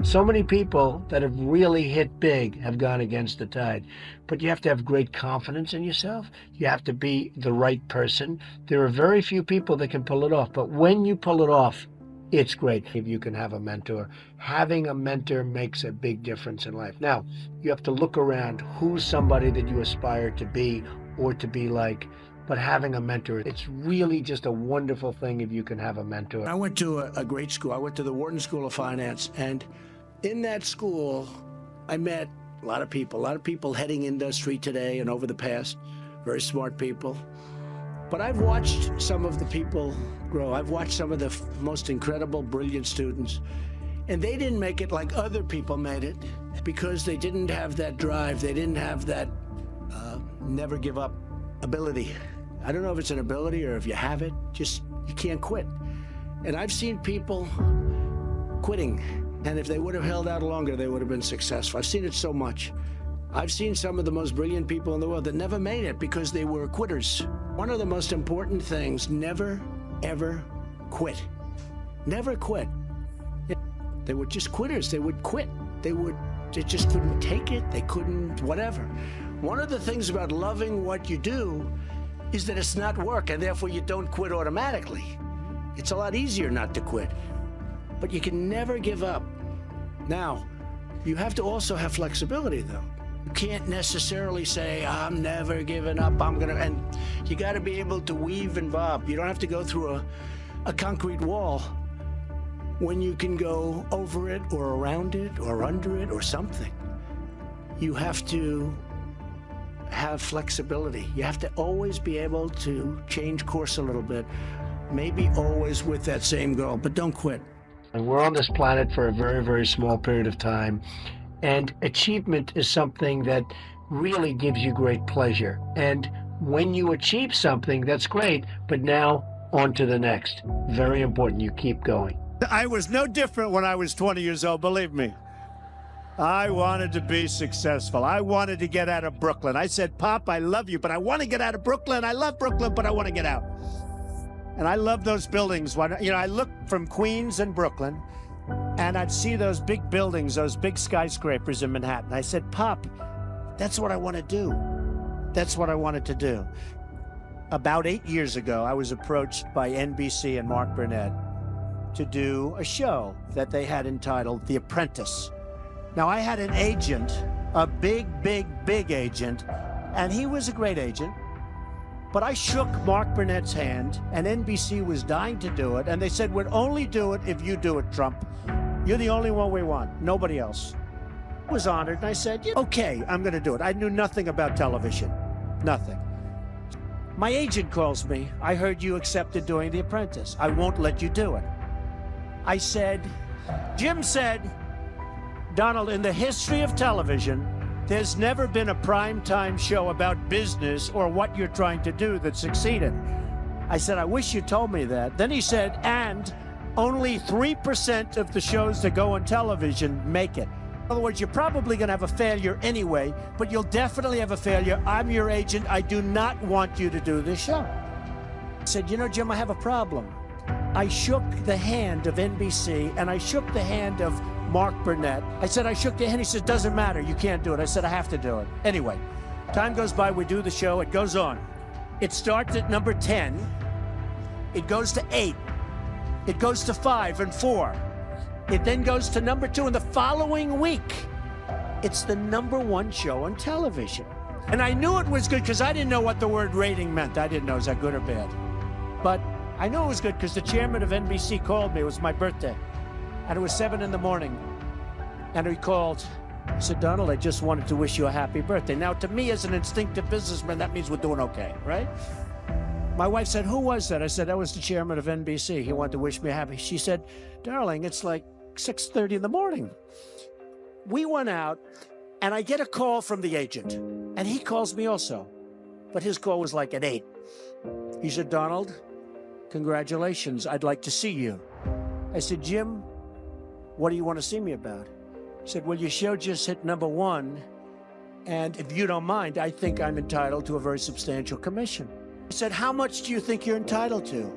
So many people that have really hit big have gone against the tide. But you have to have great confidence in yourself. You have to be the right person. There are very few people that can pull it off. But when you pull it off, it's great. If you can have a mentor, having a mentor makes a big difference in life. Now, you have to look around who's somebody that you aspire to be or to be like. But having a mentor, it's really just a wonderful thing if you can have a mentor. I went to a great school. I went to the Wharton School of Finance, and in that school, I met a lot of people heading industry today and over the past, very smart people. But I've watched some of the people grow. I've watched some of the most incredible, brilliant students, and they didn't make it like other people made it because they didn't have that drive. They didn't have that never give up ability. I don't know if it's an ability or if you have it, just you can't quit. And I've seen people quitting, and if they would have held out longer, they would have been successful. I've seen it so much. I've seen some of the most brilliant people in the world that never made it because they were quitters. One of the most important things, never, ever quit. Never quit. They were just quitters. They would quit. They just couldn't take it. They couldn't, whatever. One of the things about loving what you do is that it's not work, and therefore you don't quit automatically. It's a lot easier not to quit, but you can never give up. Now, you have to also have flexibility, though. You can't necessarily say, I'm never giving up, and you got to be able to weave and bob. You don't have to go through a concrete wall when you can go over it or around it or under it or something. You have to have flexibility. You have to always be able to change course a little bit, maybe always with that same goal, but don't quit. And we're on this planet for a very, very small period of time. And achievement is something that really gives you great pleasure. And when you achieve something, that's great, but now on to the next. Very important, you keep going. I was no different when I was 20 years old, believe me. I wanted to be successful. I wanted to get out of Brooklyn. I said, Pop, I love you, but I want to get out of Brooklyn. I love Brooklyn, but I want to get out. And I love those buildings. I look from Queens and Brooklyn, and I'd see those big buildings, those big skyscrapers in Manhattan. I said, Pop, that's what I want to do. That's what I wanted to do. About 8 years ago, I was approached by NBC and Mark Burnett to do a show that they had entitled The Apprentice. Now, I had an agent, a big agent, and he was a great agent. But I shook Mark Burnett's hand, and NBC was dying to do it, and they said, we'd only do it if you do it, Trump. You're the only one we want, nobody else. I was honored, and I said, yeah, okay, I'm gonna do it. I knew nothing about television, nothing. My agent calls me, I heard you accepted doing The Apprentice. I won't let you do it. I said, Jim said, Donald, in the history of television, there's never been a primetime show about business or what you're trying to do that succeeded. I said, I wish you told me that. Then he said, and only 3% of the shows that go on television make it. In other words, you're probably going to have a failure anyway, but you'll definitely have a failure. I'm your agent. I do not want you to do this show. I said, you know, Jim, I have a problem. I shook the hand of NBC, and I shook the hand of Mark Burnett. I said, I shook the hand. He said, doesn't matter. You can't do it. I said, I have to do it. Anyway, time goes by. We do the show. It goes on. It starts at number 10. It goes to 8. It goes to 5 and 4. It then goes to number 2. And the following week, it's the #1 show on television. And I knew it was good because I didn't know what the word rating meant. I didn't know, is that good or bad? But I knew it was good because the chairman of NBC called me. It was my birthday. And it was 7 in the morning. And he called. I said, Donald, I just wanted to wish you a happy birthday. Now, to me, as an instinctive businessman, that means we're doing okay, right? My wife said, who was that? I said, that was the chairman of NBC. He wanted to wish me a happy. She said, darling, it's like 6:30 in the morning. We went out, and I get a call from the agent. And he calls me also. But his call was like at 8. He said, Donald, congratulations. I'd like to see you. I said, Jim, what do you want to see me about? He said, well, your show just hit #1, and if you don't mind, I think I'm entitled to a very substantial commission. I said, how much do you think you're entitled to?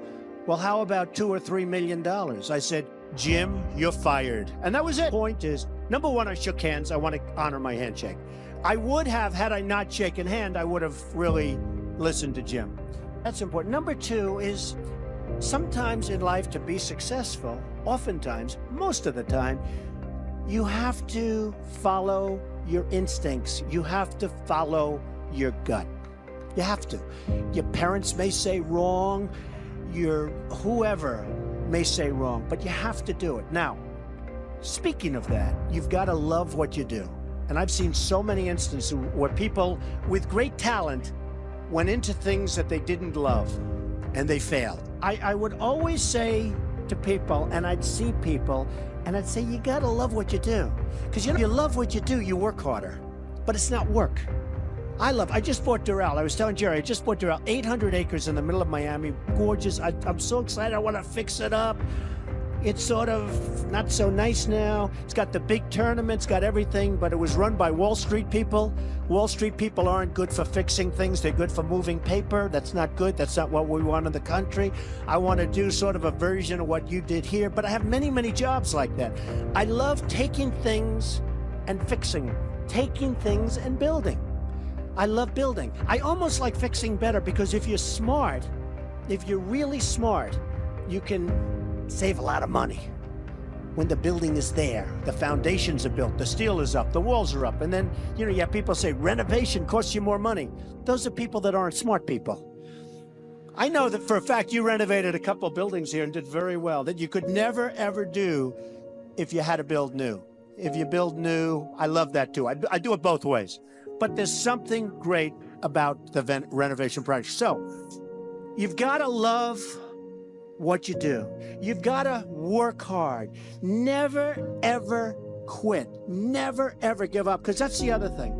Well, how about $2 or $3 million? I said, Jim, you're fired. And that was it. Point is, number one, I shook hands. I want to honor my handshake. I would have, had I not shaken hand, I would have really listened to Jim. That's important. Number two is, sometimes in life, to be successful, oftentimes, most of the time, you have to follow your instincts. You have to follow your gut. You have to. Your parents may say wrong, your whoever may say wrong, but you have to do it. Now, speaking of that, you've got to love what you do. And I've seen so many instances where people with great talent went into things that they didn't love and they failed. I would always say to people, and I'd see people, and I'd say, you got to love what you do. Because you love what you do, you work harder, but it's not work. I just bought Doral. I was telling Jerry, I just bought Doral, 800 acres in the middle of Miami, gorgeous. I'm so excited, I want to fix it up. It's sort of not so nice now. It's got the big tournaments, got everything, but it was run by Wall Street people. Wall Street people aren't good for fixing things. They're good for moving paper. That's not good. That's not what we want in the country. I want to do sort of a version of what you did here, but I have many, many jobs like that. I love taking things and fixing them, taking things and building. I love building. I almost like fixing better because if you're smart, if you're really smart, you can save a lot of money. When the building is there, the foundations are built, the steel is up, the walls are up, and then, you have people say renovation costs you more money. Those are people that aren't smart people. I know that for a fact you renovated a couple buildings here and did very well, that you could never ever do if you had to build new. If you build new, I love that too. I do it both ways. But there's something great about the renovation project. So, you've got to love what you do. You've got to work hard. Never, ever quit. Never, ever give up, because that's the other thing.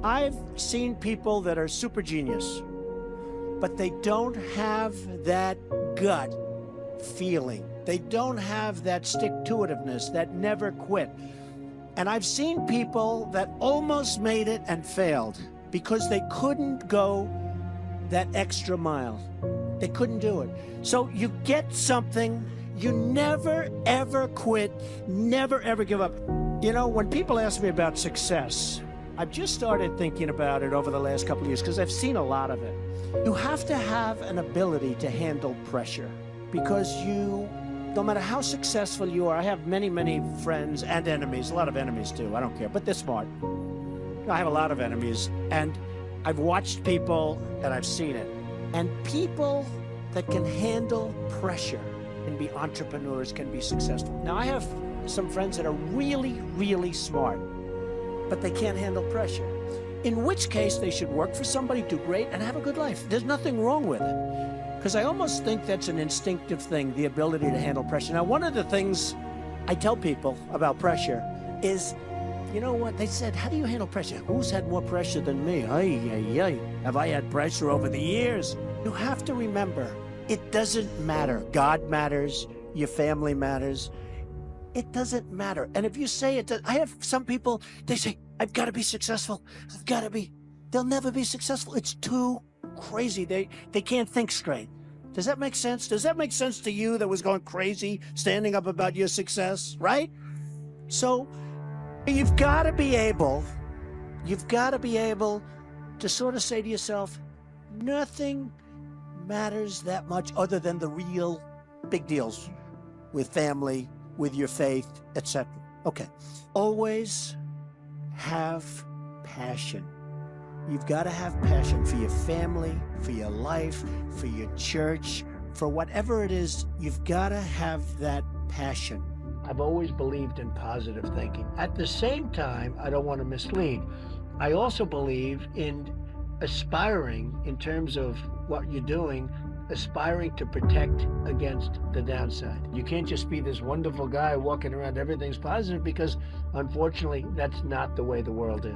I've seen people that are super genius, but they don't have that gut feeling. They don't have that stick-to-itiveness, that never quit. And I've seen people that almost made it and failed because they couldn't go that extra mile. They couldn't do it. So you get something, you never, ever quit, never, ever give up. When people ask me about success, I've just started thinking about it over the last couple of years because I've seen a lot of it. You have to have an ability to handle pressure because no matter how successful you are, I have many, many friends and enemies, a lot of enemies too, I don't care, but they're smart. I have a lot of enemies, and I've watched people and I've seen it. And people that can handle pressure can be entrepreneurs, can be successful. Now, I have some friends that are really, really smart, but they can't handle pressure. In which case, they should work for somebody, do great, and have a good life. There's nothing wrong with it. Because I almost think that's an instinctive thing, the ability to handle pressure. Now, one of the things I tell people about pressure is, you know what? They said, how do you handle pressure? Who's had more pressure than me? Have I had pressure over the years? You have to remember, it doesn't matter. God matters. Your family matters. It doesn't matter. And if you say it, I have some people, they say, I've got to be successful. I've got to be. They'll never be successful. It's too crazy. They can't think straight. Does that make sense? Does that make sense to you that was going crazy, standing up about your success, right? So you've got to be able to sort of say to yourself, nothing matters that much other than the real big deals with family, with your faith, etc. Okay. Always have passion. You've got to have passion for your family, for your life, for your church, for whatever it is. You've got to have that passion. I've always believed in positive thinking. At the same time, I don't want to mislead. I also believe in aspiring, in terms of what you're doing, aspiring to protect against the downside. You can't just be this wonderful guy walking around, everything's positive, because unfortunately, that's not the way the world is.